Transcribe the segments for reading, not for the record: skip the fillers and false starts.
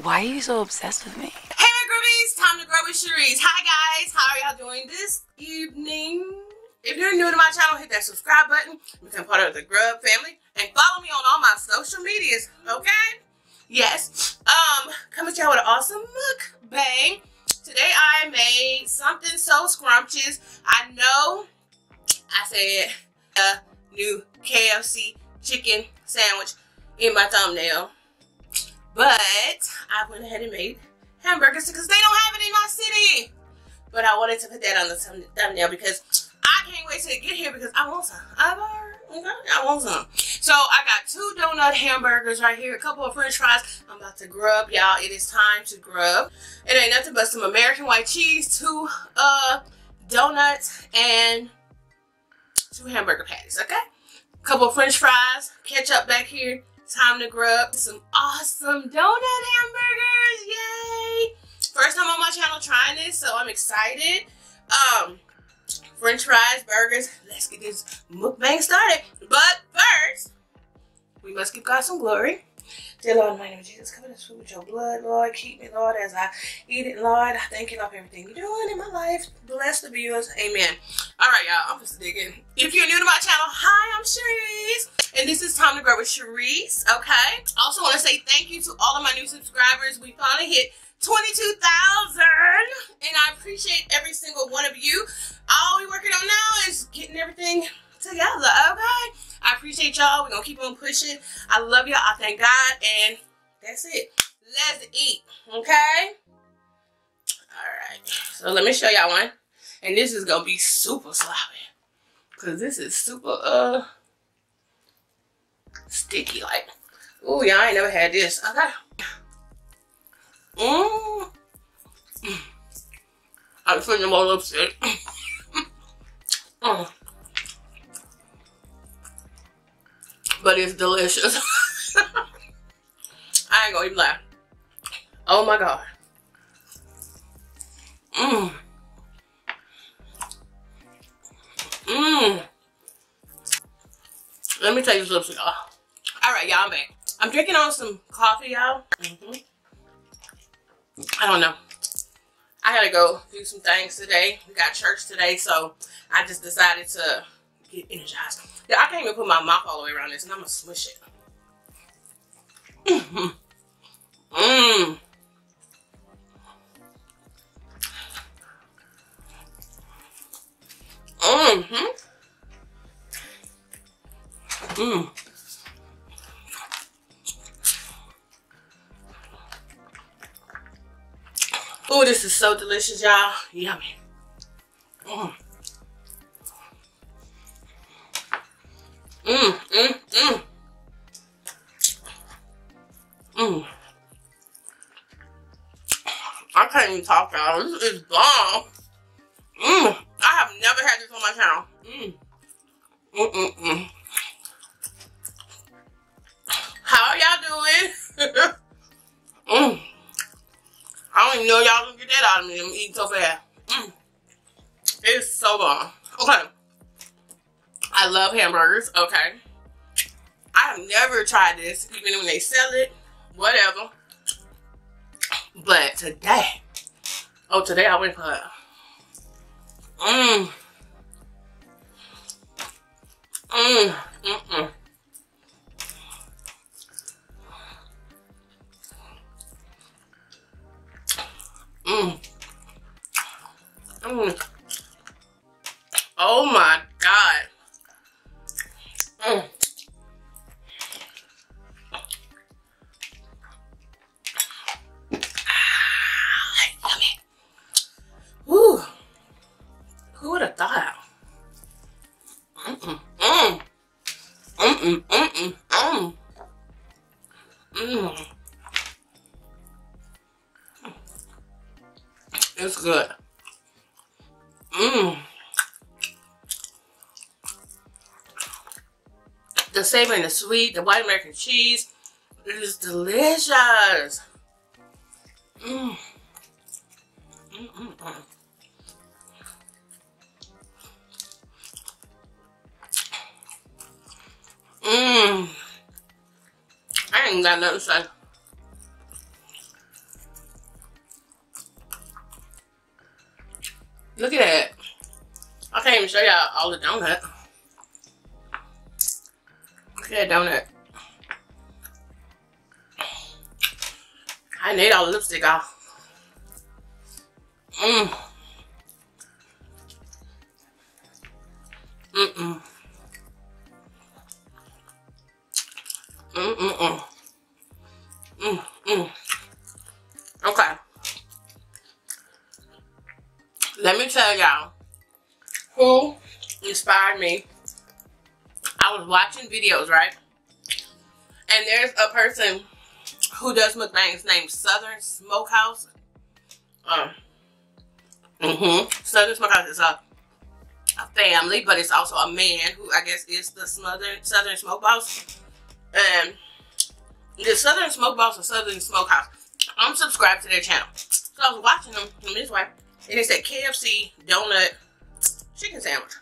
Why are you so obsessed with me? Hey my Grubbies, time to grow with Cherice. Hi guys, how are y'all doing this evening? If you're new to my channel, hit that subscribe button, become part of the Grub family, and follow me on all my social medias, okay? Yes, coming to y'all with an awesome mukbang. Today I made something so scrumptious. I know I said a new KFC chicken sandwich in my thumbnail, but I went ahead and made hamburgers because they don't have it in my city. But I wanted to put that on the thumbnail because I can't wait to get here because I want some. I want some. So I got 2 donut hamburgers right here, a couple of french fries. I'm about to grub, y'all. It is time to grub. It ain't nothing but some American white cheese, 2 donuts, and 2 hamburger patties, okay? A couple of french fries, ketchup back here. Time to grub some awesome donut hamburgers. Yay! First time on my channel trying this, so I'm excited. French fries, burgers. Let's get this mukbang started. But first, we must give God some glory. Dear Lord, in the name of Jesus, cover this food with your blood, Lord. Keep me, Lord, as I eat it, Lord. I thank you, Lord, for everything you're doing in my life. Bless the viewers. Amen. All right, y'all. I'm just digging. If you're new to my channel, hi, I'm Cherice. And this is Time to Grow with Cherice, okay? I also want to say thank you to all of my new subscribers. We finally hit 22,000, and I appreciate every single one of you. All we're working on now is getting everything together, okay? I appreciate y'all. We're gonna keep on pushing. I love y'all. I thank God, and that's it. Let's eat, okay? All right. So let me show y'all one, and this is gonna be super sloppy because this is super sticky, like. Ooh, y'all ain't never had this. Okay. I'm feeling more lipstick. But it's delicious. I ain't gonna even lie. Oh my God. Let me take this lipstick off. Alright, y'all, I'm back. I'm drinking on some coffee, y'all. I don't know. I gotta go do some things today. We got church today, so I just decided to get energized. Yeah, I can't even put my mouth all the way around this, and I'm gonna smush it. Oh, this is so delicious, y'all. Yummy. I can't even talk, y'all. This is bomb. I have never had this on my channel. How are y'all doing? I don't even know y'all gonna get that out of me. I'm eating so fast. It's so bomb. Okay. I love hamburgers. Okay. I have never tried this, even when they sell it, whatever. But today, today I went for it. Oh my God. Yummy. Woo. Who would have thought? It's good. The savory and the sweet, the white American cheese, it is delicious. I ain't got nothing to say. Look at that. I can't even show y'all all the donut. Look at that donut. I need all the lipstick off. Mmm. Mm-mm. Mm-mm-mm. Mm-mm. Okay. Let me tell y'all who inspired me. I was watching videos, right? And there's a person who does mukbangs named Southern Smokehouse. Southern Smokehouse is a family, but it's also a man who I guess is the Southern Smokehouse. And the Southern Smokehouse or Southern Smokehouse, I'm subscribed to their channel. So I was watching them from this way, and it said KFC donut chicken sandwich.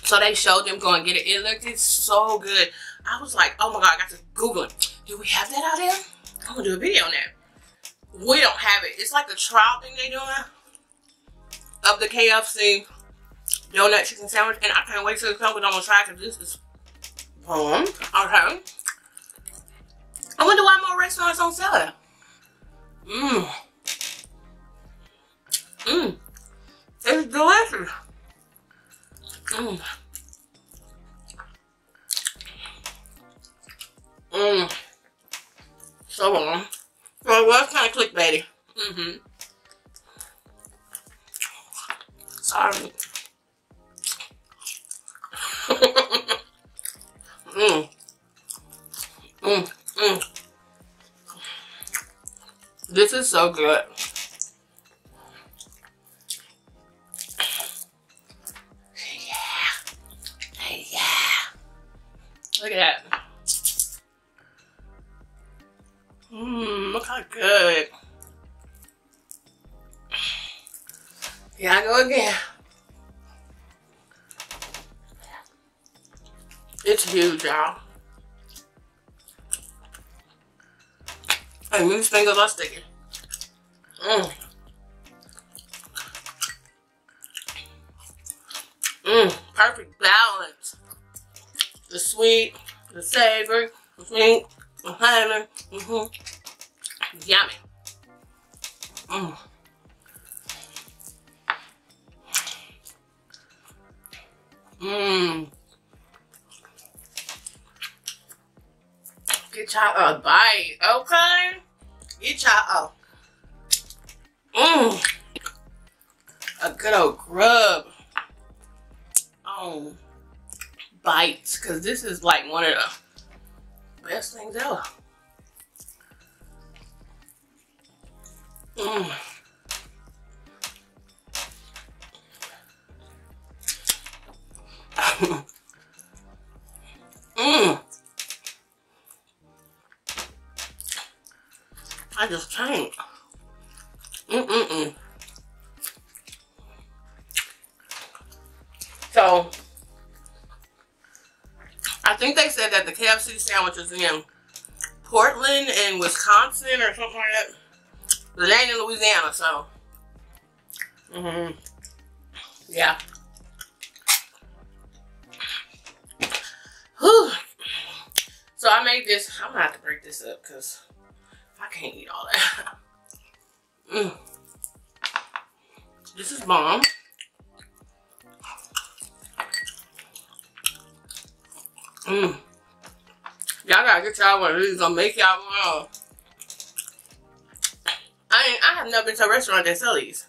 So they showed them go and get it. It looked so good. I was like, oh my God, I got to Google it. Do we have that out there? I'm gonna do a video on that. We don't have it. It's like the trial thing they doing of the KFC donut chicken sandwich, and I can't wait till it comes. But I'm gonna try because this is bomb. Okay. I wonder why more restaurants don't sell it. It's delicious. So bomb. Well, it was kind of clickbaity. Sorry. This is so good. Look at that. Look how good. Here I go again. It's huge, y'all. And these fingers are sticky. Perfect balance. The sweet, the savory, the sweet, the honey. Yummy. Get y'all a bite, okay? Get y'all a good old Grub bites, because this is like one of the best things ever. I just can't. So, I think they said that the KFC sandwich is in Portland and Wisconsin or something like that. But it ain't in Louisiana, so. Yeah. Whew. So I made this. I'm gonna have to break this up because I can't eat all that. This is bomb. Y'all gotta get y'all one of these. Gonna make y'all one. I have never been to a restaurant that sell these.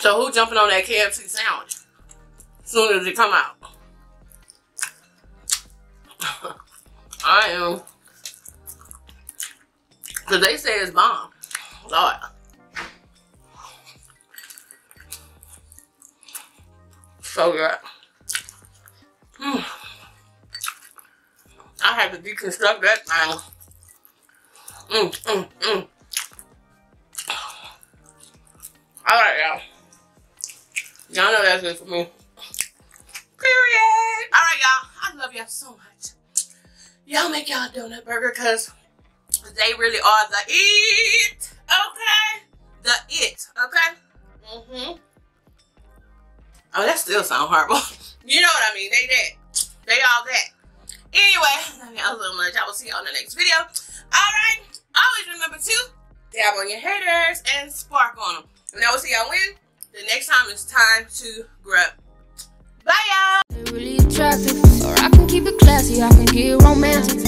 So who jumping on that KFC sandwich as soon as it come out? I am. Because they say it's bomb. Lord. So good. I had to deconstruct that thing. Alright, y'all. Y'all know that's good for me. Period. Alright, y'all. I love y'all so much. Y'all make y'all donut burger because they really are the it. Okay? The it. Okay? Oh, that still sounds horrible. You know what I mean. They that. They all that. Anyway, I love y'all so much. I will see y'all in the next video. Alright. Always remember to dab on your haters and spark on them. And I will see y'all when. The next time it's time to grub. Bye, y'all. Really attractive, or I can keep it classy, I can get romantic.